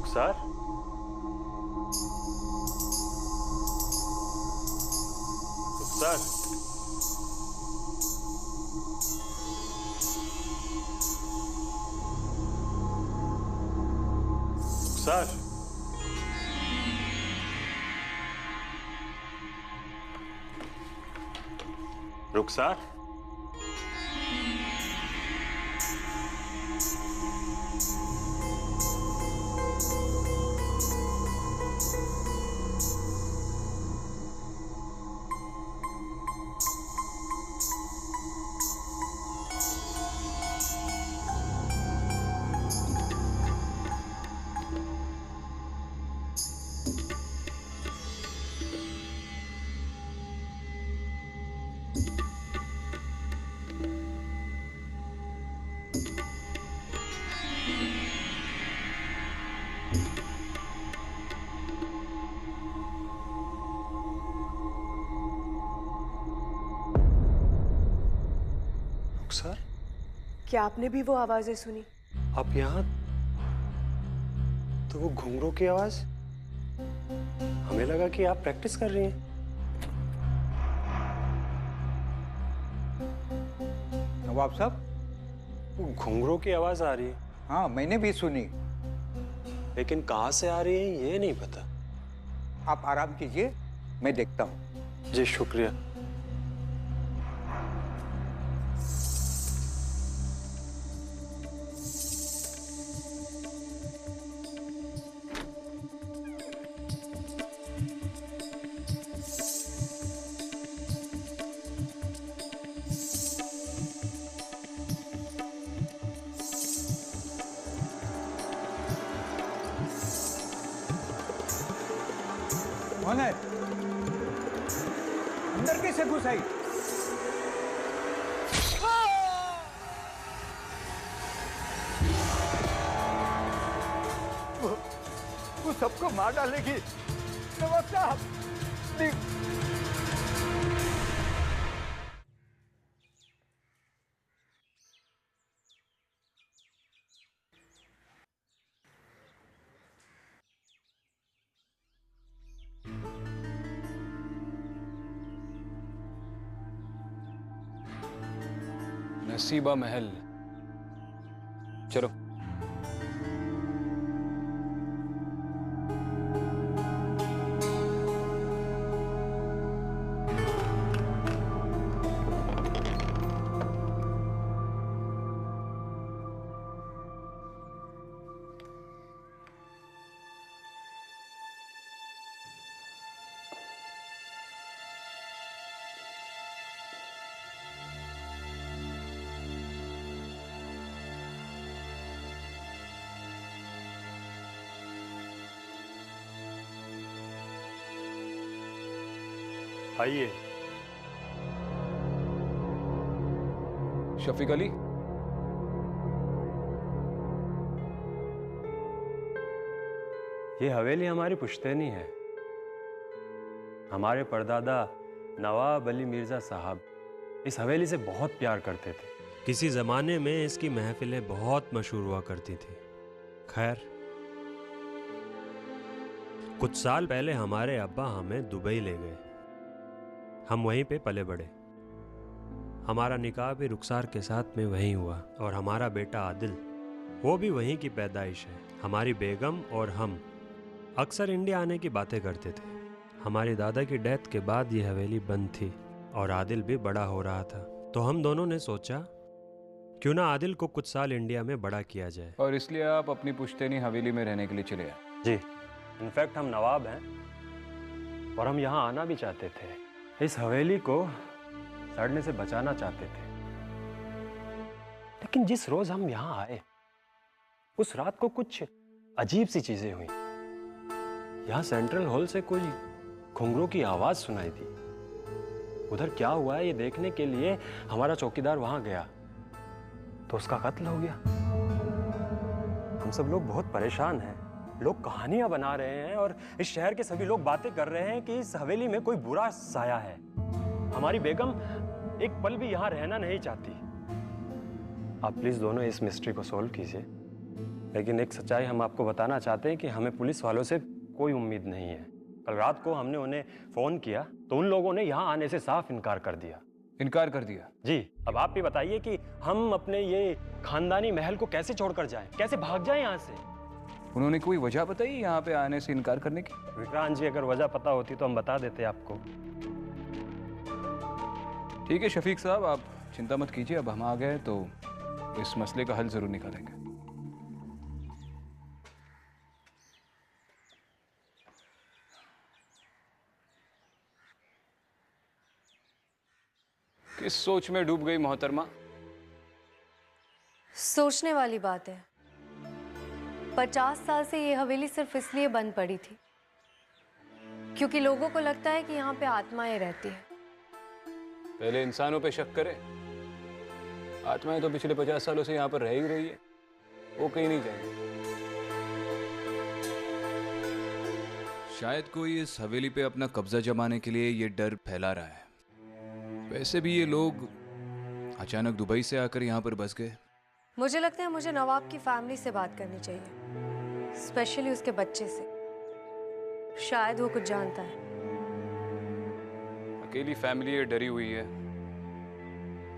रुखसार, रुखसार, रुखसार, रुखसार, रुखसार, क्या आपने भी वो आवाजें सुनी? आप यहाँ? तो वो घुंघरू की आवाज, हमें लगा कि आप प्रैक्टिस कर रही हैं। नवाब साहब, वो घुंघरू की आवाज आ रही है, हाँ मैंने भी सुनी। लेकिन कहाँ से आ रही है ये नहीं पता। आप आराम कीजिए, मैं देखता हूँ। जी शुक्रिया। कौन है? अंदर कैसे घुस आई? वो सबको मार डालेगी। नवाब साहब, प्लीज। नसीबा महल, चलो। आइए। शफीक अली, ये हवेली हमारी पुश्तैनी है। हमारे परदादा नवाब अली मिर्जा साहब इस हवेली से बहुत प्यार करते थे। किसी जमाने में इसकी महफिलें बहुत मशहूर हुआ करती थी। खैर, कुछ साल पहले हमारे अब्बा हमें दुबई ले गए। हम वहीं पे पले बड़े। हमारा निकाह भी रुखसार के साथ में वहीं हुआ और हमारा बेटा आदिल, वो भी वहीं की पैदाइश है। हमारी बेगम और हम अक्सर इंडिया आने की बातें करते थे। हमारी दादा की डेथ के बाद ये हवेली बंद थी और आदिल भी बड़ा हो रहा था, तो हम दोनों ने सोचा क्यों ना आदिल को कुछ साल इंडिया में बड़ा किया जाए। और इसलिए आप अपनी पुश्तैनी हवेली में रहने के लिए चले आए? जी, इनफैक्ट हम नवाब हैं और हम यहाँ आना भी चाहते थे। इस हवेली को सड़ने से बचाना चाहते थे। लेकिन जिस रोज हम यहाँ आए उस रात को कुछ अजीब सी चीजें हुई। यहाँ सेंट्रल हॉल से कोई घुंघरू की आवाज सुनाई दी। उधर क्या हुआ है ये देखने के लिए हमारा चौकीदार वहां गया तो उसका कत्ल हो गया। हम सब लोग बहुत परेशान हैं। लोग कहानियां बना रहे हैं और इस शहर के सभी लोग बातें कर रहे हैं कि इस हवेली में कोई बुरा साया है। हमारी बेगम एक पल भी यहां रहना नहीं चाहती। आप प्लीज दोनों इस मिस्ट्री को सॉल्व कीजिए लेकिन एक सच्चाई हम आपको बताना चाहते हैं कि हमें पुलिस वालों से कोई उम्मीद नहीं है। कल रात को हमने उन्हें फोन किया तो उन लोगों ने यहाँ आने से साफ इनकार कर दिया। इनकार कर दिया? जी, अब आप भी बताइए कि हम अपने ये खानदानी महल को कैसे छोड़कर जाएं, कैसे भाग जाएं यहाँ से? उन्होंने कोई वजह बताई यहाँ पे आने से इनकार करने की? विक्रांत जी, अगर वजह पता होती तो हम बता देते आपको। ठीक है शफीक साहब, आप चिंता मत कीजिए, अब हम आ गए तो इस मसले का हल जरूर निकालेंगे। किस सोच में डूब गई मोहतरमा? सोचने वाली बात है। 50 साल से ये हवेली सिर्फ इसलिए बंद पड़ी थी क्योंकि लोगों को लगता है कि यहाँ पे आत्माएं रहती है। पहले इंसानों पे शक करें। आत्माएं तो पिछले 50 सालों से यहाँ पर रह ही रही है, वो कहीं नहीं जाएंगी। शायद कोई इस हवेली पे अपना कब्जा जमाने के लिए ये डर फैला रहा है। वैसे भी ये लोग अचानक दुबई से आकर यहाँ पर बस गए। मुझे लगता है मुझे नवाब की फैमिली से बात करनी चाहिए, स्पेशली उसके बच्चे से। शायद वो कुछ जानता है। अकेली फैमिली है, डरी हुई है।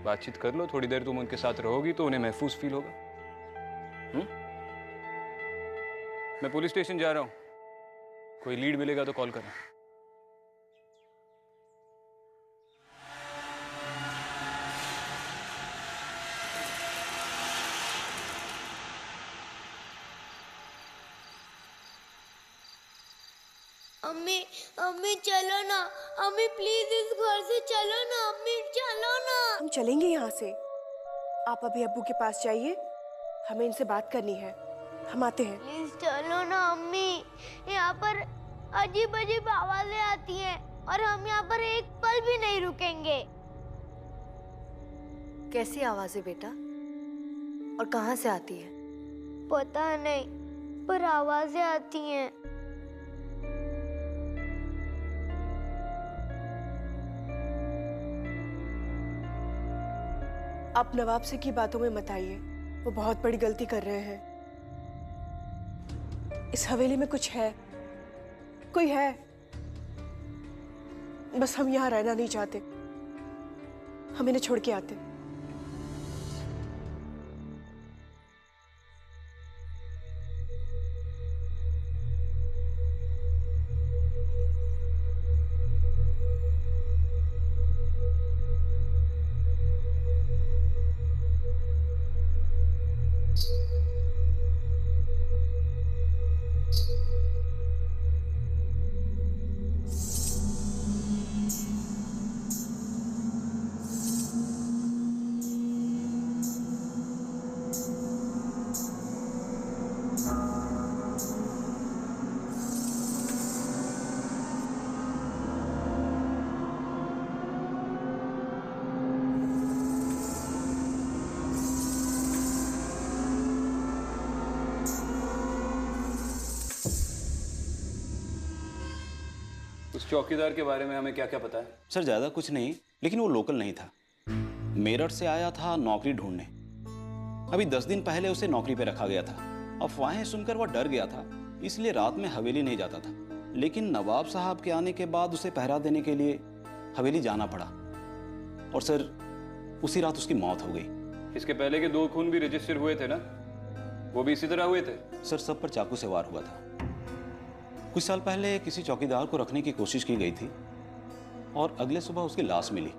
बातचीत कर लो, थोड़ी देर तुम उनके साथ रहोगी तो उन्हें महफूज फील होगा। मैं पुलिस स्टेशन जा रहा हूं, कोई लीड मिलेगा तो कॉल करना। अम्मी अम्मी चलो ना, अम्मी प्लीज इस घर से चलो ना, अम्मी चलो ना। हम चलेंगे यहाँ से। आप अभी अब्बू के पास जाइए, हमें इनसे बात करनी है। हम आते हैं। प्लीज चलो ना अम्मी, यहाँ पर अजीब अजीब आवाजें आती हैं और हम यहाँ पर एक पल भी नहीं रुकेंगे। कैसी आवाजें बेटा, और कहाँ से आती है? पता नहीं, पर आवाजें आती हैं। आप नवाब से की बातों में मत आइए, वो बहुत बड़ी गलती कर रहे हैं। इस हवेली में कुछ है, कोई है। बस हम यहाँ रहना नहीं चाहते, हम इन्हें छोड़ के आते। उस चौकीदार के बारे में हमें क्या क्या पता है? सर ज़्यादा कुछ नहीं, लेकिन वो लोकल नहीं था। मेरठ से आया था नौकरी ढूंढने। अभी 10 दिन पहले उसे नौकरी पे रखा गया था। अफवाहें सुनकर वह डर गया था, इसलिए रात में हवेली नहीं जाता था। लेकिन नवाब साहब के आने के बाद उसे पहरा देने के लिए हवेली जाना पड़ा, और सर उसी रात उसकी मौत हो गई। इसके पहले के 2 खून भी रजिस्टर हुए थे ना, वो भी इसी तरह हुए थे? सर सब पर चाकू से वार हुआ था। कुछ साल पहले किसी चौकीदार को रखने की कोशिश की गई थी और अगले सुबह उसकी लाश मिली।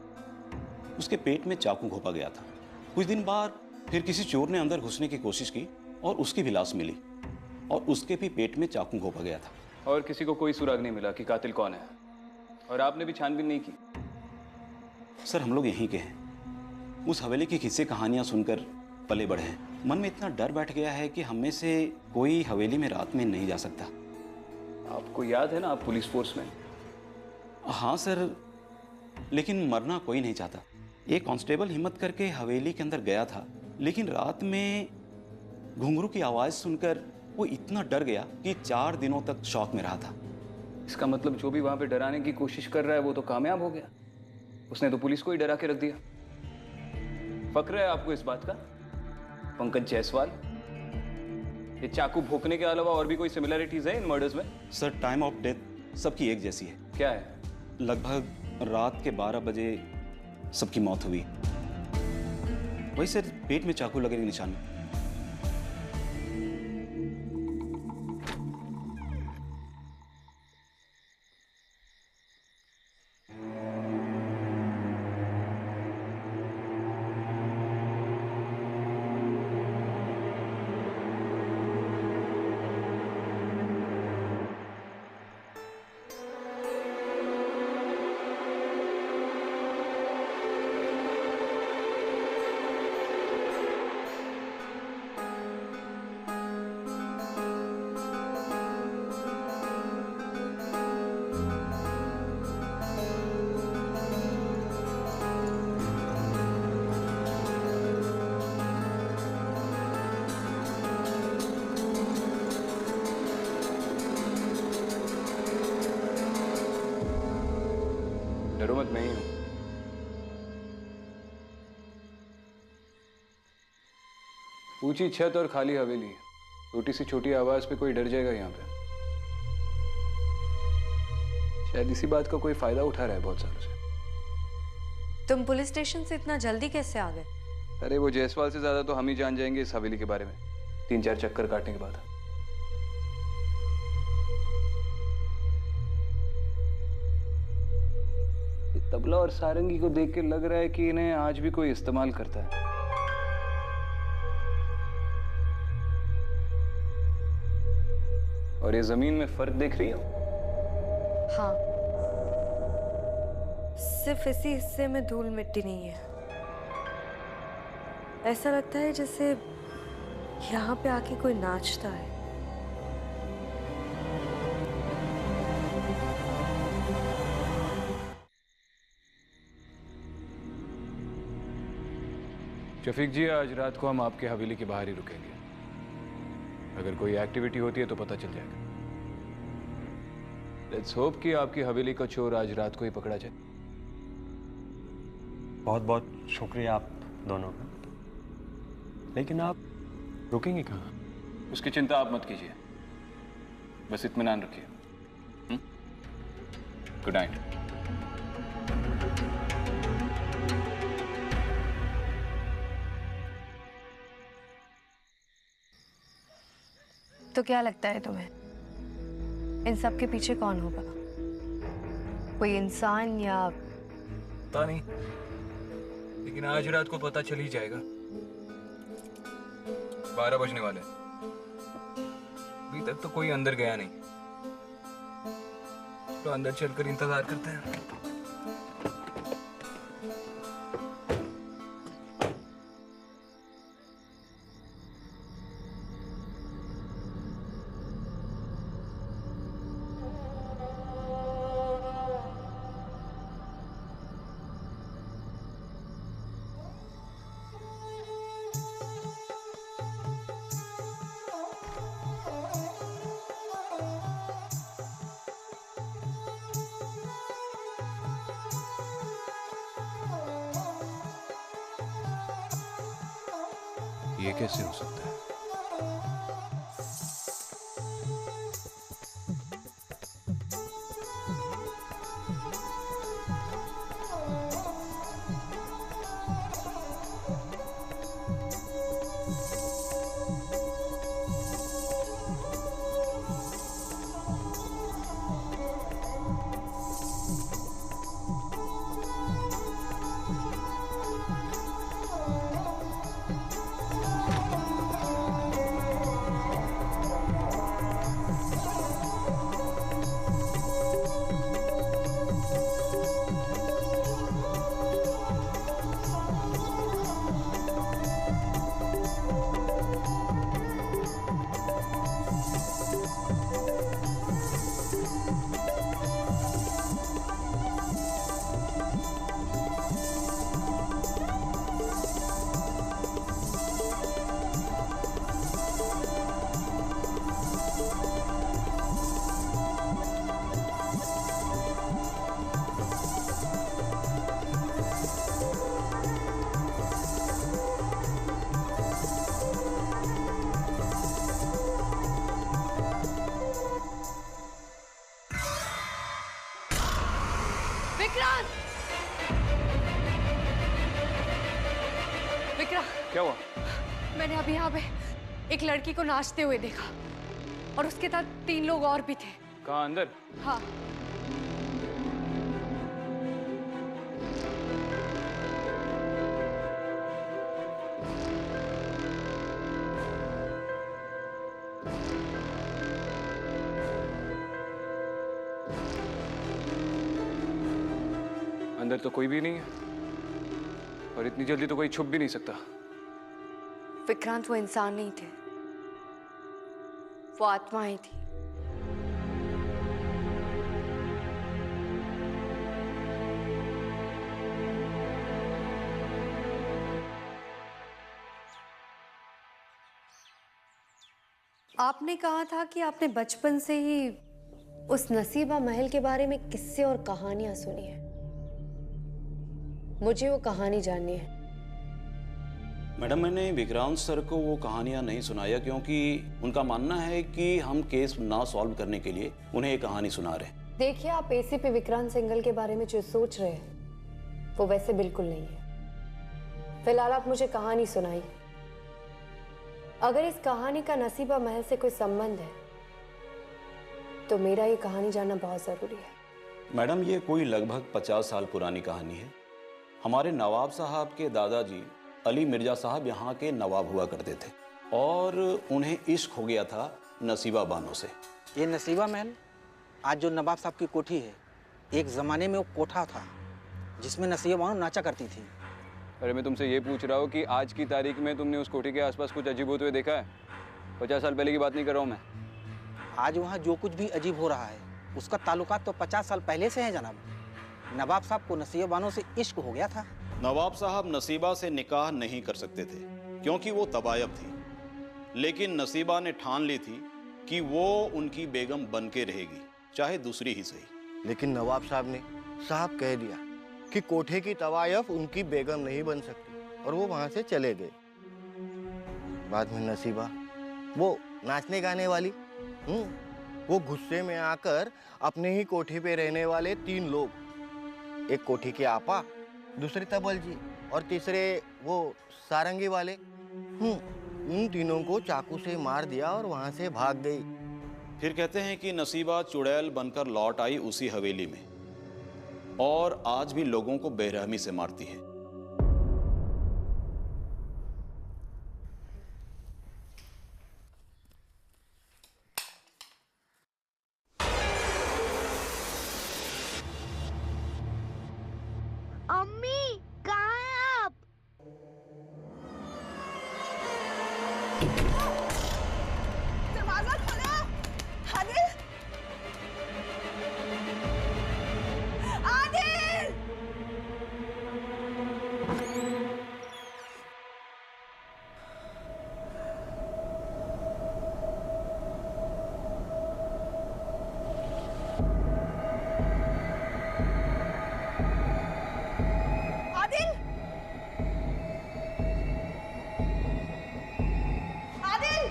उसके पेट में चाकू घोंपा गया था। कुछ दिन बाद फिर किसी चोर ने अंदर घुसने की कोशिश की और उसकी भी लाश मिली और उसके भी पेट में चाकू घोंपा गया था। और किसी को कोई सुराग नहीं मिला कि कातिल कौन है? और आपने भी छानबीन नहीं की? सर हम लोग यहीं के हैं। उस हवेली की किस्से कहानियां सुनकर पले बढ़े हैं। मन में इतना डर बैठ गया है कि हम में से कोई हवेली में रात में नहीं जा सकता। आपको याद है ना, आप पुलिस फोर्स में? हाँ सर, लेकिन मरना कोई नहीं चाहता। एक कांस्टेबल हिम्मत करके हवेली के अंदर गया था, लेकिन रात में घुंघरू की आवाज़ सुनकर वो इतना डर गया कि 4 दिनों तक शॉक में रहा था। इसका मतलब जो भी वहां पे डराने की कोशिश कर रहा है वो तो कामयाब हो गया। उसने तो पुलिस को ही डरा के रख दिया। फक्र है आपको इस बात का, पंकज जायसवाल? ये चाकू भोंकने के अलावा और भी कोई सिमिलरिटीज है इन मर्डर्स में? सर टाइम ऑफ डेथ सबकी एक जैसी है। क्या है? लगभग रात के 12 बजे सबकी मौत हुई। वही सर, पेट में चाकू लगे के निशान। डरो मत, मैं ही हूं। ऊंची छत और खाली हवेली, छोटी सी छोटी आवाज पे कोई डर जाएगा यहाँ पे? शायद इसी बात का कोई फायदा उठा रहा है बहुत सालों से। तुम पुलिस स्टेशन से इतना जल्दी कैसे आ गए? अरे वो जायसवाल से ज्यादा तो हम ही जान जाएंगे इस हवेली के बारे में, 3-4 चक्कर काटने के बाद। तबला और सारंगी को देख के लग रहा है कि इन्हें आज भी कोई इस्तेमाल करता है। और ये जमीन में फर्क देख रही हो? हाँ, सिर्फ इसी हिस्से में धूल मिट्टी नहीं है। ऐसा लगता है जैसे यहाँ पे आके कोई नाचता है। शफीक जी, आज रात को हम आपके हवेली के बाहर ही रुकेंगे। अगर कोई एक्टिविटी होती है तो पता चल जाएगा। लेट्स होप कि आपकी हवेली का चोर आज रात को ही पकड़ा जाए। बहुत बहुत शुक्रिया आप दोनों का, लेकिन आप रुकेंगे कहाँ? उसकी चिंता आप मत कीजिए, बस इत्मीनान रखिए। Good night. तो क्या लगता है तुम्हें, इन सब के पीछे कौन होगा? कोई इंसान या? पता नहीं, लेकिन आज रात को पता चल ही जाएगा। 12 बजने वाले, अभी तक तो कोई अंदर गया नहीं, तो अंदर चलकर इंतजार करते हैं। ये कैसे हो सकता है? मैंने अभी यहाँ पे एक लड़की को नाचते हुए देखा और उसके साथ 3 लोग और भी थे। कहाँ, अंदर? हाँ। अंदर तो कोई भी नहीं है और इतनी जल्दी तो कोई छुप भी नहीं सकता। विक्रांत वो इंसान नहीं थे, वो आत्माएं थी। आपने कहा था कि आपने बचपन से ही उस नसीबा महल के बारे में किस्से और कहानियां सुनी है। मुझे वो कहानी जाननी है। मैडम, मैंने विक्रांत सर को वो कहानियां नहीं सुनाया क्योंकि उनका मानना है कि हम केस ना सॉल्व करने के लिए उन्हें एक कहानी सुना रहे हैं। देखिए, आप एसीपी विक्रांत सिंघल के बारे में जो सोच रहे हैं वो वैसे बिल्कुल नहीं है। फिलहाल आप मुझे कहानी सुनाइए। अगर इस कहानी का नसीबा महल से कोई संबंध है तो मेरा ये कहानी जानना बहुत जरूरी है। मैडम, ये कोई लगभग 50 साल पुरानी कहानी है। हमारे नवाब साहब के दादाजी अली मिर्जा साहब यहाँ के नवाब हुआ करते थे और उन्हें इश्क हो गया था नसीबा बानो से। ये नसीबा महल आज जो नवाब साहब की कोठी है, एक ज़माने में वो कोठा था जिसमें नसीबा बानो नाचा करती थी। अरे मैं तुमसे ये पूछ रहा हूँ कि आज की तारीख में तुमने उस कोठी के आसपास कुछ अजीब होते हुए देखा है? 50 साल पहले की बात नहीं कर रहा हूँ मैं। आज वहाँ जो कुछ भी अजीब हो रहा है उसका ताल्लुकात तो 50 साल पहले से है जनाब। नवाब साहब को नसीबा बानो से इश्क हो गया था। नवाब साहब नसीबा से निकाह नहीं कर सकते थे क्योंकि वो तबायब थी, लेकिन नसीबा ने ठान ली थी कि वो उनकी बेगम बन के रहेगी, चाहे दूसरी ही सही। लेकिन नवाब साहब ने साहब कह दिया कि कोठे की तवायफ उनकी बेगम नहीं बन सकती और वो वहां से चले गए। बाद में नसीबा, वो नाचने गाने वाली, वो गुस्से में आकर अपने ही कोठे पे रहने वाले 3 लोग, एक कोठी के आपा, दूसरे तबल जी और तीसरे वो सारंगी वाले, उन तीनों को चाकू से मार दिया और वहां से भाग गई। फिर कहते हैं कि नसीबा चुड़ैल बनकर लौट आई उसी हवेली में और आज भी लोगों को बेरहमी से मारती है। अम्मी कहाँ हैं आप? दरवाजा खोलो। आदिल, आदिल। आदिल, आदिल।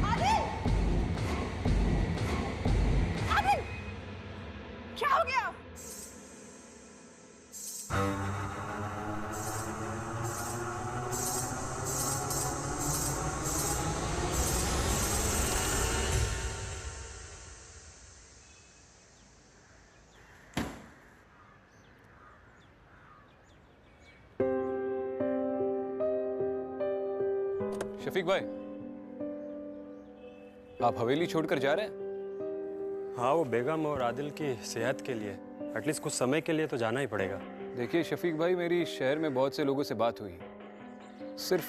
आदिल, आदिल, क्या हो गया? शफीक भाई, आप हवेली छोड़कर जा रहे हैं? हाँ, वो बेगम और आदिल की सेहत के लिए एटलीस्ट कुछ समय के लिए तो जाना ही पड़ेगा। देखिए शफीक भाई, मेरी शहर में बहुत से लोगों से बात हुई, सिर्फ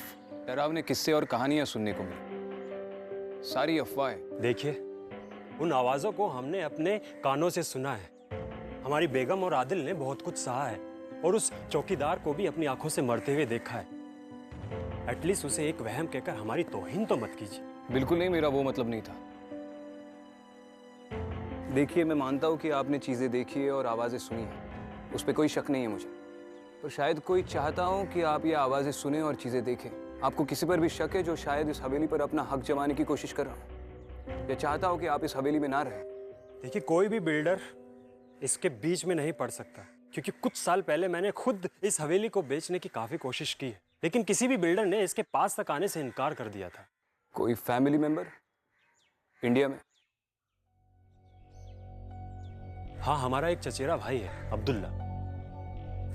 डरावने किस्से और कहानियां सुनने को मिली, सारी अफवाहें। देखिए, उन आवाज़ों को हमने अपने कानों से सुना है। हमारी बेगम और आदिल ने बहुत कुछ सहा है और उस चौकीदार को भी अपनी आंखों से मरते हुए देखा है। एटलीस्ट उसे एक वहम कहकर हमारी तौहीन तो मत कीजिए। बिल्कुल नहीं, मेरा वो मतलब नहीं था। देखिए, मैं मानता हूँ कि आपने चीज़ें देखी है और आवाज़ें सुनी हैं, उस पर कोई शक नहीं है मुझे, पर शायद कोई चाहता हूँ कि आप ये आवाज़ें सुने और चीज़ें देखें। आपको किसी पर भी शक है जो शायद इस हवेली पर अपना हक जमाने की कोशिश कर रहा हूँ, या चाहता हो कि आप इस हवेली में ना रहें? देखिए, कोई भी बिल्डर इसके बीच में नहीं पड़ सकता, क्योंकि कुछ साल पहले मैंने खुद इस हवेली को बेचने की काफी कोशिश की है, लेकिन किसी भी बिल्डर ने इसके पास तक आने से इनकार कर दिया था। कोई फैमिली मेंबर इंडिया में? हाँ, हमारा एक चचेरा भाई है, अब्दुल्ला।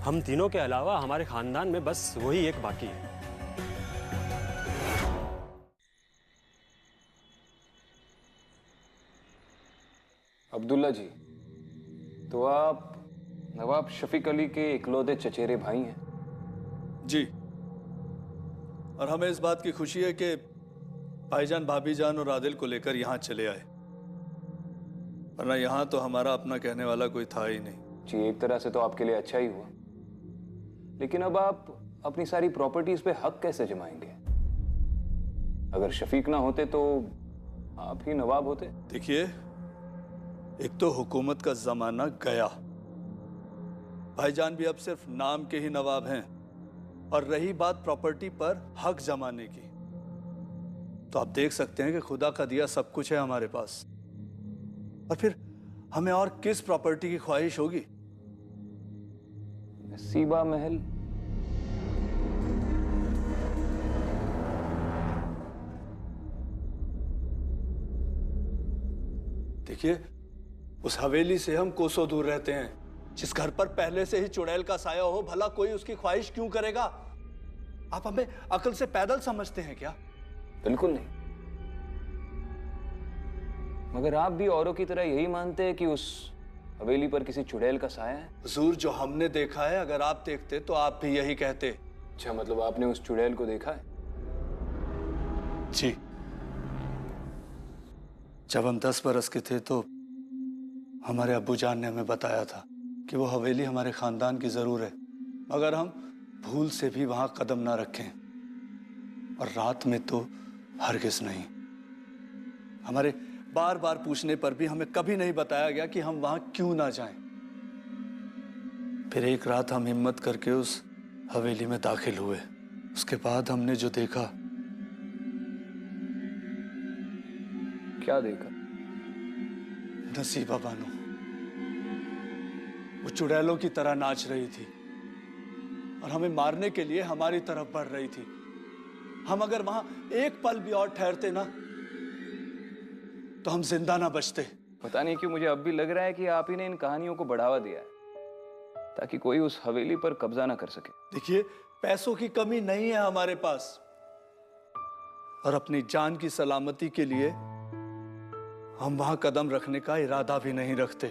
हम तीनों के अलावा हमारे खानदान में बस वही एक बाकी है। अब्दुल्ला जी, तो आप नवाब शफीक अली के इकलौते चचेरे भाई हैं? जी, और हमें इस बात की खुशी है कि भाईजान, भाभी जान और आदिल को लेकर यहाँ चले आए, वरना यहाँ तो हमारा अपना कहने वाला कोई था ही नहीं। जी, एक तरह से तो आपके लिए अच्छा ही हुआ, लेकिन अब आप अपनी सारी प्रॉपर्टीज पे हक कैसे जमाएंगे? अगर शफीक ना होते तो आप ही नवाब होते। देखिए, एक तो हुकूमत का जमाना गया, भाईजान भी अब सिर्फ नाम के ही नवाब हैं, और रही बात प्रॉपर्टी पर हक जमाने की, तो आप देख सकते हैं कि खुदा का दिया सब कुछ है हमारे पास, और फिर हमें और किस प्रॉपर्टी की ख्वाहिश होगी? नसीबा महल? देखिए, उस हवेली से हम कोसों दूर रहते हैं। जिस घर पर पहले से ही चुड़ैल का साया हो, भला कोई उसकी ख्वाहिश क्यों करेगा? आप हमें अकल से पैदल समझते हैं क्या? बिल्कुल नहीं। मगर आप भी औरों की तरह यही मानते हैं कि उस हवेली पर किसी चुड़ैल का साया है? हुजूर, जो हमने देखा है, अगर आप देखते तो आप भी यही कहते। अच्छा, मतलब आपने उस चुड़ैल को देखा है? जी, जब हम 10 बरस के थे तो हमारे अब्बू जान ने हमें बताया था कि वो हवेली हमारे खानदान की जरूर है, मगर हम भूल से भी वहां कदम ना रखें, और रात में तो हरगिज नहीं। हमारे बार बार पूछने पर भी हमें कभी नहीं बताया गया कि हम वहां क्यों ना जाएं। फिर एक रात हम हिम्मत करके उस हवेली में दाखिल हुए। उसके बाद हमने जो देखा। क्या देखा? नसीबा बानो वो चुड़ैलों की तरह नाच रही थी और हमें मारने के लिए हमारी तरफ बढ़ रही थी। हम अगर वहां एक पल भी और ठहरते ना तो हम जिंदा ना बचते। पता नहीं क्यों मुझे अब भी लग रहा है कि आप ही ने इन कहानियों को बढ़ावा दिया है ताकि कोई उस हवेली पर कब्जा ना कर सके। देखिए, पैसों की कमी नहीं है हमारे पास, और अपनी जान की सलामती के लिए हम वहां कदम रखने का इरादा भी नहीं रखते।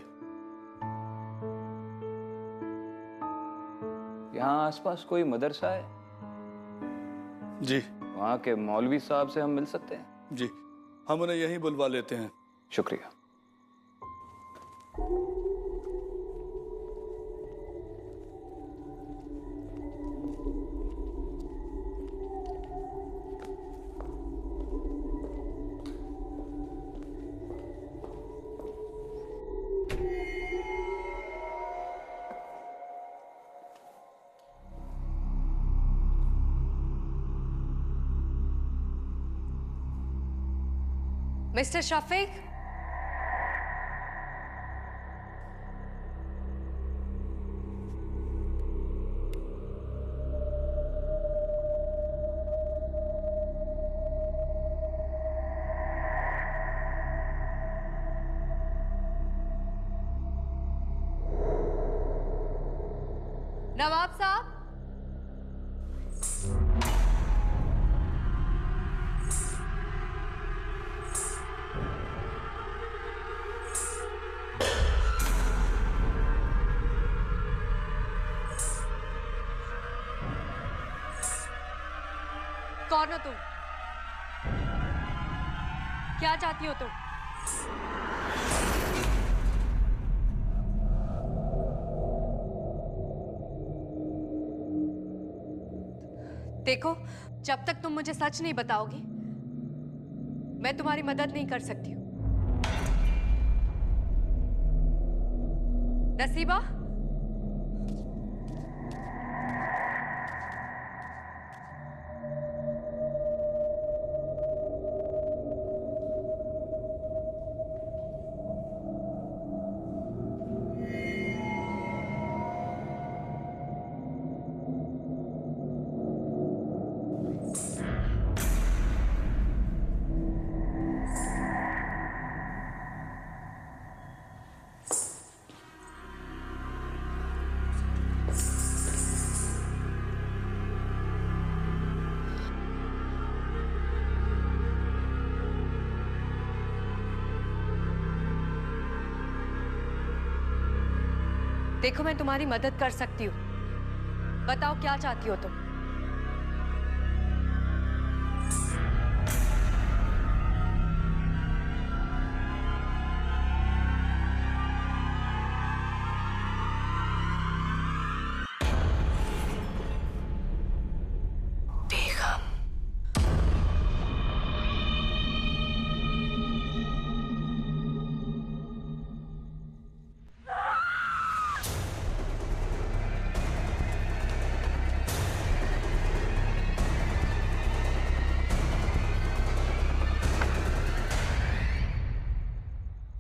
यहाँ आसपास कोई मदरसा है? जी। वहां के मौलवी साहब से हम मिल सकते हैं? जी, हम उन्हें यहीं बुलवा लेते हैं। शुक्रिया। मिस्टर शफीक, नवाब साहब। कौन हो तुम? क्या चाहती हो तुम? देखो, जब तक तुम मुझे सच नहीं बताओगी मैं तुम्हारी मदद नहीं कर सकती हूँ। नसीबा, देखो, मैं तुम्हारी मदद कर सकती हूँ। बताओ क्या चाहती हो तुम?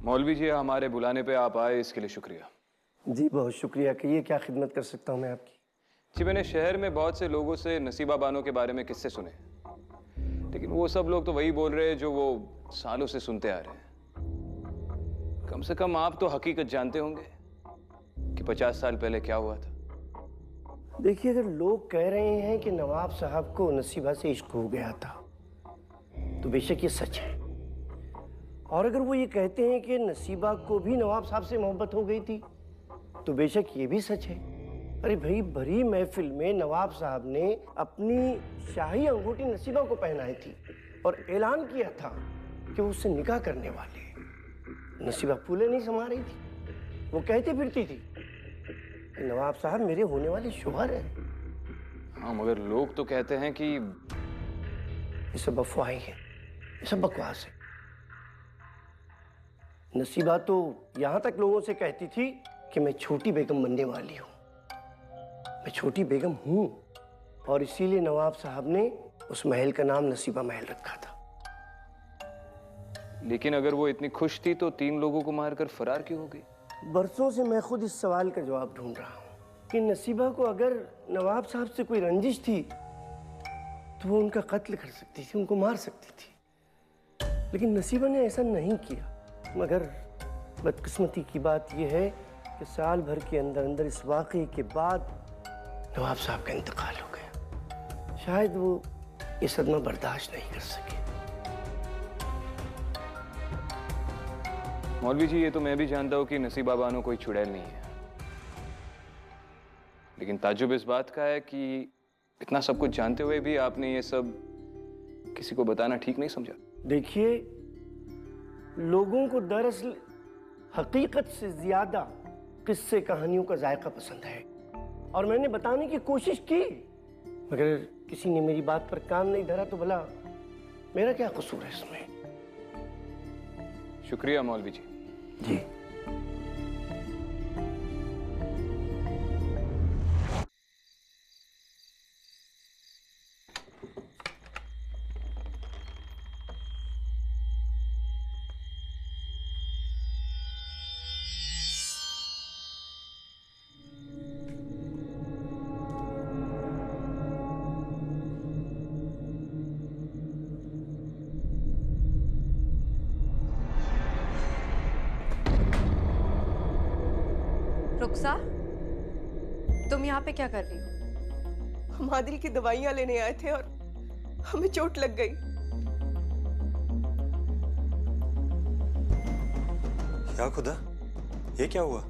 मौलवी जी, हमारे बुलाने पे आप आए, इसके लिए शुक्रिया। जी बहुत शुक्रिया। कहिए क्या खिदमत कर सकता हूँ मैं आपकी? जी, मैंने शहर में बहुत से लोगों से नसीबा बानो के बारे में किस्से सुने, लेकिन वो सब लोग तो वही बोल रहे हैं जो वो सालों से सुनते आ रहे हैं। कम से कम आप तो हकीकत जानते होंगे कि 50 साल पहले क्या हुआ था। देखिए, अगर लोग कह रहे हैं कि नवाब साहब को नसीबा से इश्क हो गया था तो बेशक ये सच है, और अगर वो ये कहते हैं कि नसीबा को भी नवाब साहब से मोहब्बत हो गई थी तो बेशक ये भी सच है। अरे भाई, भरी महफिल में नवाब साहब ने अपनी शाही अंगूठी नसीबा को पहनाई थी और ऐलान किया था कि वो उससे निकाह करने वाले हैं। नसीबा फूले नहीं समा रही थी, वो कहती फिरती थी कि नवाब साहब मेरे होने वाले शौहर हैं। हाँ, मगर लोग तो कहते हैं कि ये सब अफवाहें हैं, ये सब बकवास है। नसीबा तो यहाँ तक लोगों से कहती थी कि मैं छोटी बेगम बनने वाली हूँ। मैं छोटी बेगम हूँ और इसीलिए नवाब साहब ने उस महल का नाम नसीबा महल रखा था। लेकिन अगर वो इतनी खुश थी तो 3 लोगों को मारकर फरार क्यों हो गई? बरसों से मैं खुद इस सवाल का जवाब ढूंढ रहा हूँ कि नसीबा को अगर नवाब साहब से कोई रंजिश थी तो वो उनका कत्ल कर सकती थी, उनको मार सकती थी, लेकिन नसीबा ने ऐसा नहीं किया। मगर बदकिस्मती की बात यह है कि साल भर के अंदर अंदर इस वाक़े के बाद नवाब साहब का इंतकाल हो गया। शायद वो ये सदमा बर्दाश्त नहीं कर सके। मौलवी जी, ये तो मैं भी जानता हूँ कि नसीबा बानो कोई चुड़ैल नहीं है, लेकिन ताज्जुब इस बात का है कि इतना सब कुछ जानते हुए भी आपने ये सब किसी को बताना ठीक नहीं समझा। देखिए, लोगों को दरअसल हकीकत से ज्यादा किस्से कहानियों का जायका पसंद है और मैंने बताने की कोशिश की, मगर किसी ने मेरी बात पर कान नहीं धरा तो भला मेरा क्या कसूर है इसमें? शुक्रिया मौलवी जी। जी। रुखसा, तुम यहाँ पे क्या कर रही हो? हम आदिल की दवाइयाँ लेने आए थे और हमें चोट लग गई। क्या खुदा, ये क्या हुआ?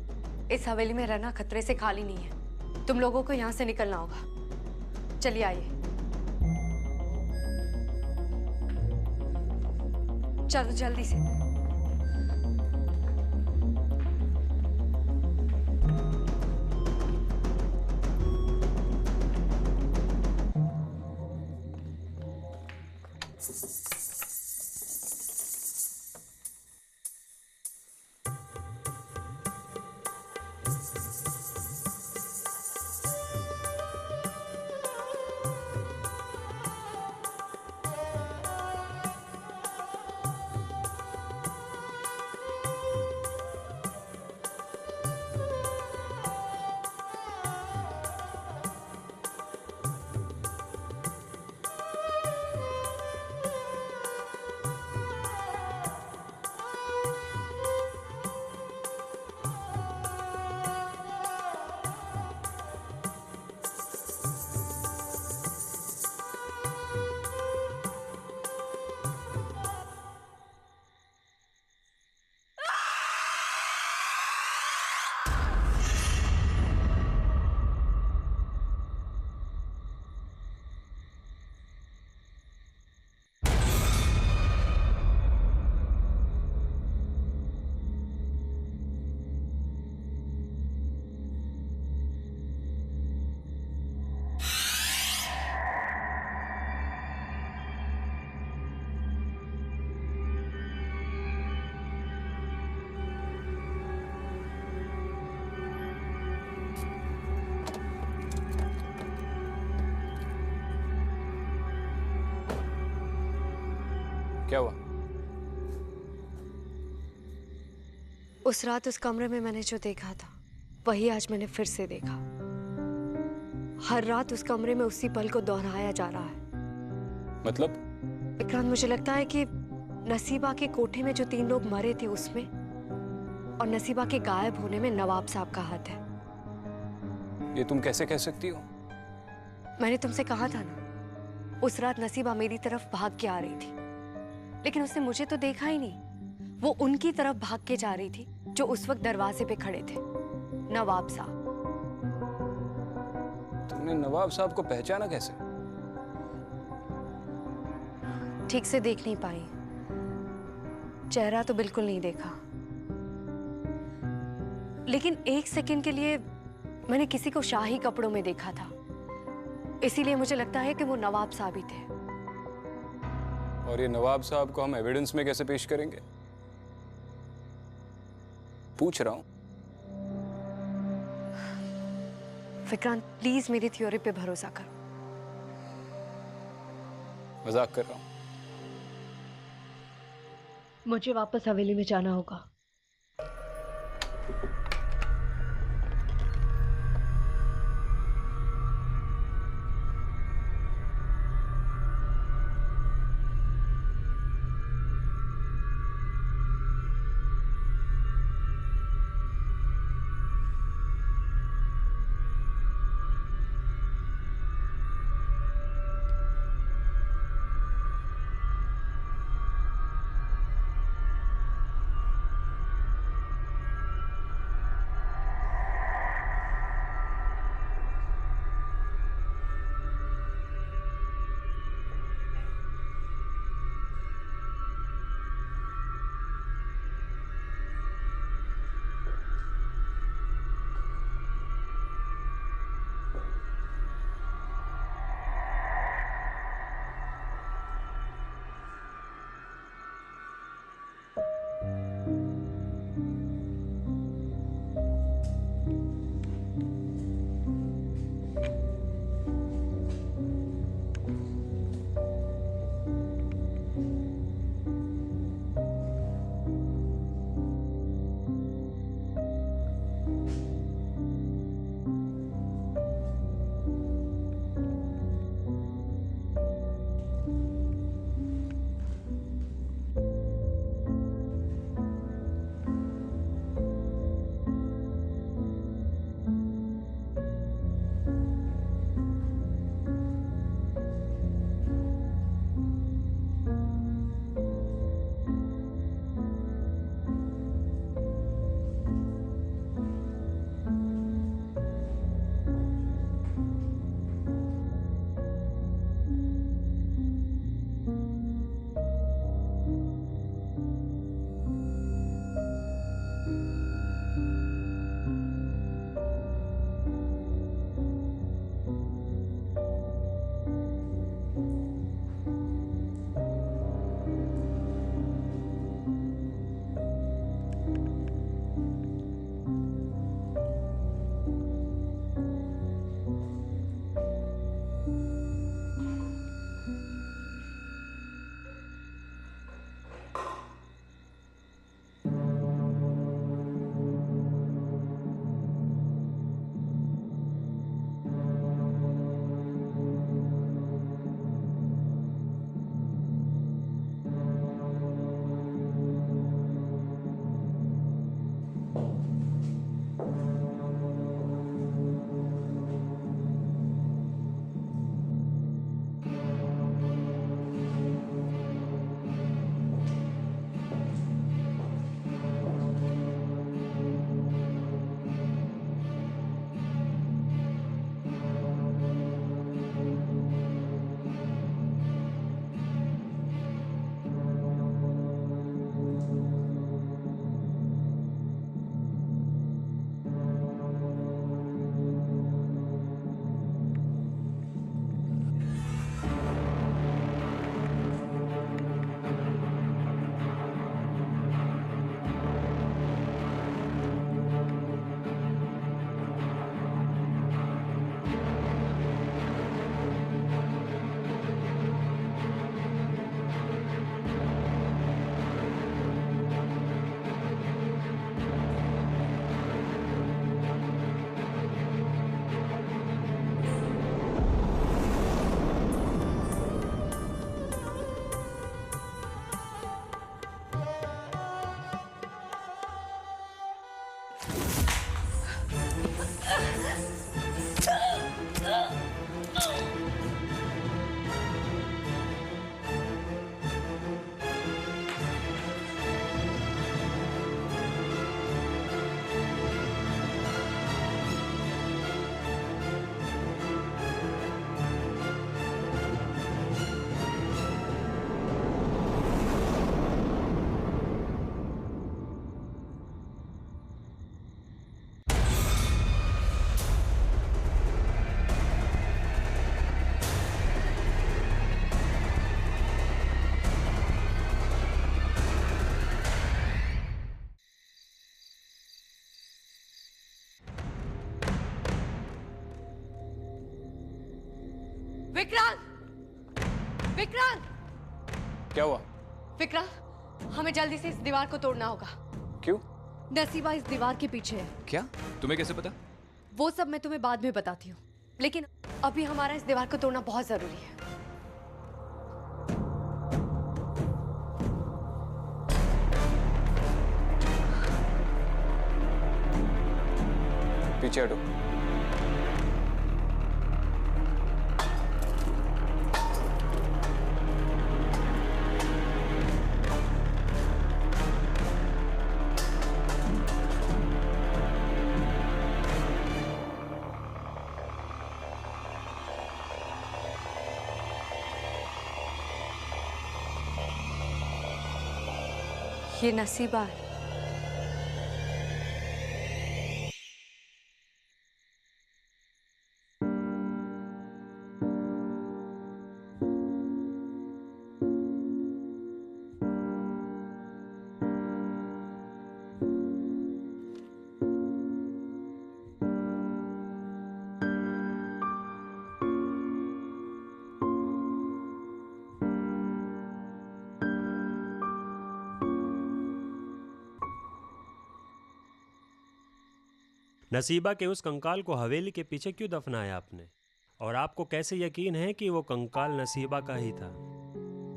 इस हवेली में रहना खतरे से खाली नहीं है। तुम लोगों को यहाँ से निकलना होगा। चलिए आइए। चलो जल्दी से। क्या हुआ? उस रात उस कमरे में मैंने जो देखा था वही आज मैंने फिर से देखा। हर रात उस कमरे में उसी पल को दोहराया जा रहा है। मतलब? विक्रांत, मुझे लगता है कि नसीबा के कोठे में जो 3 लोग मरे थे उसमें और नसीबा के गायब होने में नवाब साहब का हाथ है। ये तुम कैसे कह सकती हो? मैंने तुमसे कहा था ना, उस रात नसीबा मेरी तरफ भाग के आ रही थी, लेकिन उसने मुझे तो देखा ही नहीं। वो उनकी तरफ भाग के जा रही थी जो उस वक्त दरवाजे पे खड़े थे, नवाब साहब। तुमने नवाब साहब को पहचाना कैसे? ठीक से देख नहीं पाई, चेहरा तो बिल्कुल नहीं देखा, लेकिन 1 सेकंड के लिए मैंने किसी को शाही कपड़ों में देखा था, इसीलिए मुझे लगता है कि वो नवाब साहब ही थे। और ये नवाब साहब को हम एविडेंस में कैसे पेश करेंगे? पूछ रहा हूं। विक्रांत, प्लीज मेरी थ्योरी पे भरोसा करो। मजाक कर रहा हूं। मुझे वापस हवेली में जाना होगा। विक्रांत! विक्रांत! क्या हुआ? विक्रांत, हमें जल्दी से इस दीवार को तोड़ना होगा। क्यों? नसीबा इस दीवार के पीछे है। क्या? तुम्हें कैसे पता? वो सब मैं तुम्हें बाद में बताती हूँ, लेकिन अभी हमारा इस दीवार को तोड़ना बहुत जरूरी है। पीछे हटो। ये नसीबा है। नसीबा के उस कंकाल को हवेली के पीछे क्यों दफनाया आपने? और आपको कैसे यकीन है कि वो कंकाल नसीबा का ही था?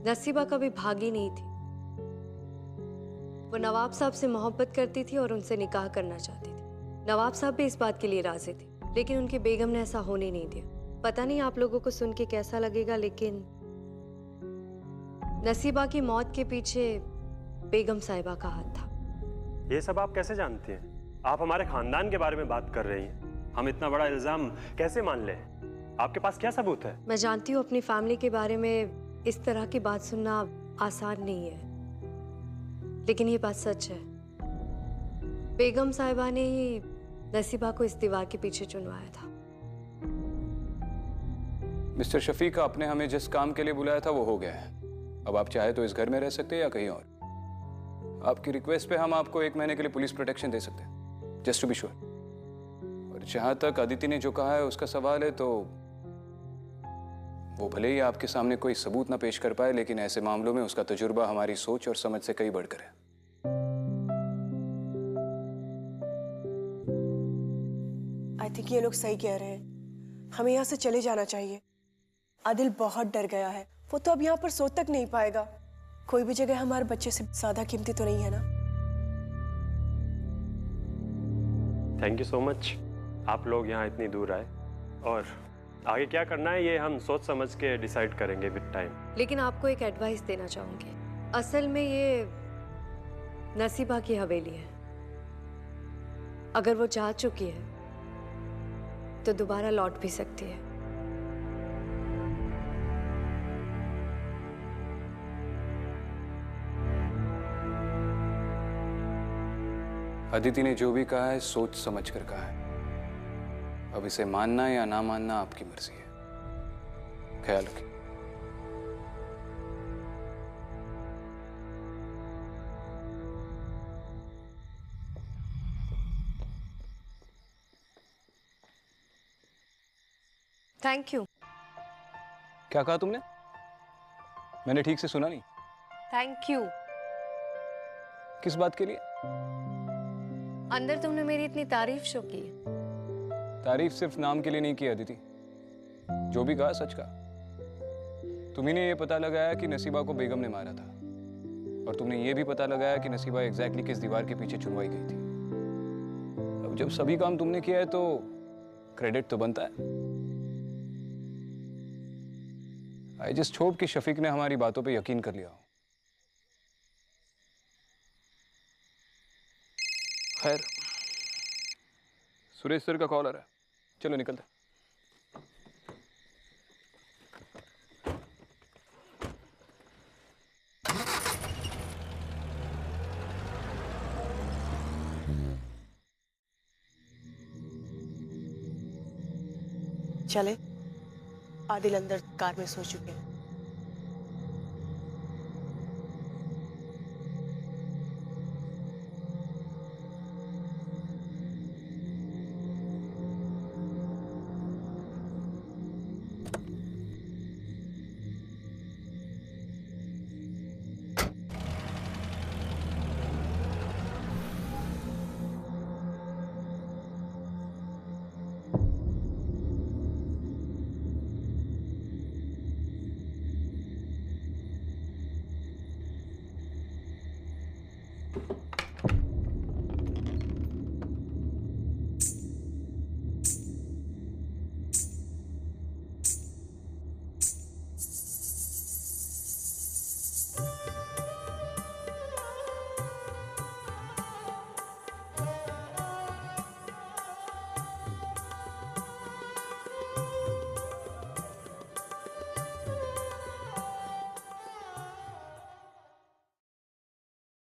नसीबा कभी भागी नहीं थी। वो नवाब साहब से मोहब्बत करती थी और उनसे निकाह करना चाहती थी। नवाब साहब भी इस बात के लिए राजी थे, लेकिन उनकी बेगम ने ऐसा होने नहीं दिया। पता नहीं आप लोगों को सुन के कैसा लगेगा, लेकिन नसीबा की मौत के पीछे बेगम साहिबा का हाथ था। ये सब आप कैसे जानती हैं? आप हमारे खानदान के बारे में बात कर रही हैं। हम इतना बड़ा इल्जाम कैसे मान लें? आपके पास क्या सबूत है? मैं जानती हूँ अपनी फैमिली के बारे में इस तरह की बात सुनना आसान नहीं है, लेकिन ये बात सच है। बेगम साहिबा ने ही नसीबा को इस दीवार के पीछे चुनवाया था। मिस्टर शफीक, आपने हमें जिस काम के लिए बुलाया था वो हो गया है। अब आप चाहे तो इस घर में रह सकते हैं या कहीं और। आपकी रिक्वेस्ट पे हम आपको 1 महीने के लिए पुलिस प्रोटेक्शन दे सकते हैं, जस्ट टू बी श्योर। और जहां तक अदिति ने जो कहा है उसका सवाल है, तो वो भले ही आपके सामने कोई सबूत ना पेश कर पाए, लेकिन ऐसे मामलों में उसका तजुर्बा हमारी सोच और समझ से कई बढ़कर है। आई थिंक ये लोग सही कह रहे हैं, हमें यहाँ से चले जाना चाहिए। आदिल बहुत डर गया है, वो तो अब यहाँ पर सो तक नहीं पाएगा। कोई भी जगह हमारे बच्चे से ज्यादा कीमती तो नहीं है ना। थैंक यू सो मच, आप लोग यहाँ इतनी दूर आए। और आगे क्या करना है ये हम सोच समझ के डिसाइड करेंगे विद टाइम। लेकिन आपको एक एडवाइस देना चाहूंगी। असल में ये नसीबा की हवेली है। अगर वो जा चुकी है तो दोबारा लौट भी सकती है। अदिति ने जो भी कहा है सोच समझ कर कहा है। अब इसे मानना या ना मानना आपकी मर्जी है। ख्याल रखिए। Thank you. क्या कहा तुमने? मैंने ठीक से सुना नहीं। Thank you. किस बात के लिए? अंदर तुमने मेरी इतनी तारीफ शो की। तारीफ सिर्फ नाम के लिए नहीं की अदिति, जो भी कहा सच कहा। तुम्ही ने ये पता लगाया कि नसीबा को बेगम ने मारा था, और तुमने ये भी पता लगाया कि नसीबा एग्जैक्टली किस दीवार के पीछे चुनवाई गई थी। अब जब सभी काम तुमने किया है तो क्रेडिट तो बनता है। आई जस्ट होप कि शफीक ने हमारी बातों पे यकीन कर लिया हो। खैर, सुरेश सर का कॉल आ रहा है, चलो निकलते। चले, आदिल अंदर कार में सो चुके हैं।